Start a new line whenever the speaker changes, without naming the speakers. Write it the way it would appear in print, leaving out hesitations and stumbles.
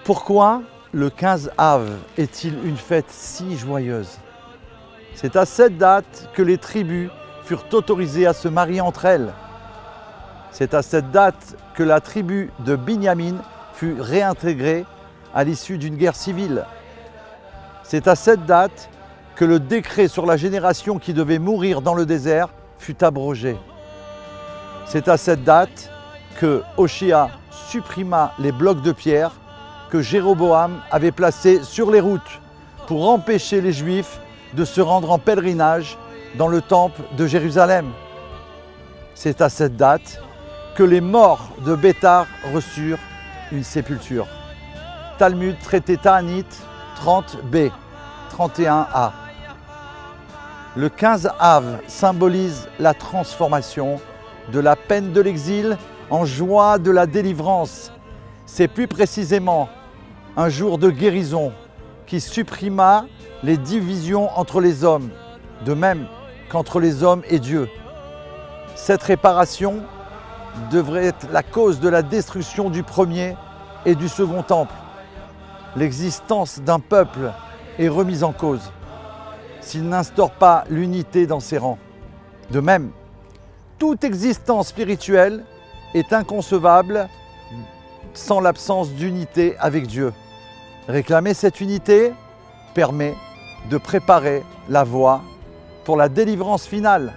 Pourquoi le 15 Av est-il une fête si joyeuse? C'est à cette date que les tribus furent autorisées à se marier entre elles. C'est à cette date que la tribu de Binyamin fut réintégrée à l'issue d'une guerre civile. C'est à cette date que le décret sur la génération qui devait mourir dans le désert fut abrogé. C'est à cette date que Hoshea supprima les blocs de pierre que Jéroboam avait placés sur les routes pour empêcher les Juifs de se rendre en pèlerinage dans le temple de Jérusalem. C'est à cette date que les morts de Béthar reçurent une sépulture. Talmud traité Ta'anit 30b, 31a. Le 15 Av symbolise la transformation de la peine de l'exil en joie de la délivrance. C'est plus précisément un jour de guérison qui supprima les divisions entre les hommes, de même qu'entre les hommes et Dieu. Cette réparation devrait être la cause de la destruction du premier et du second temple. L'existence d'un peuple est remise en cause s'il n'instaure pas l'unité dans ses rangs. De même, toute existence spirituelle est inconcevable sans l'absence d'unité avec Dieu. Réclamer cette unité permet de préparer la voie pour la délivrance finale.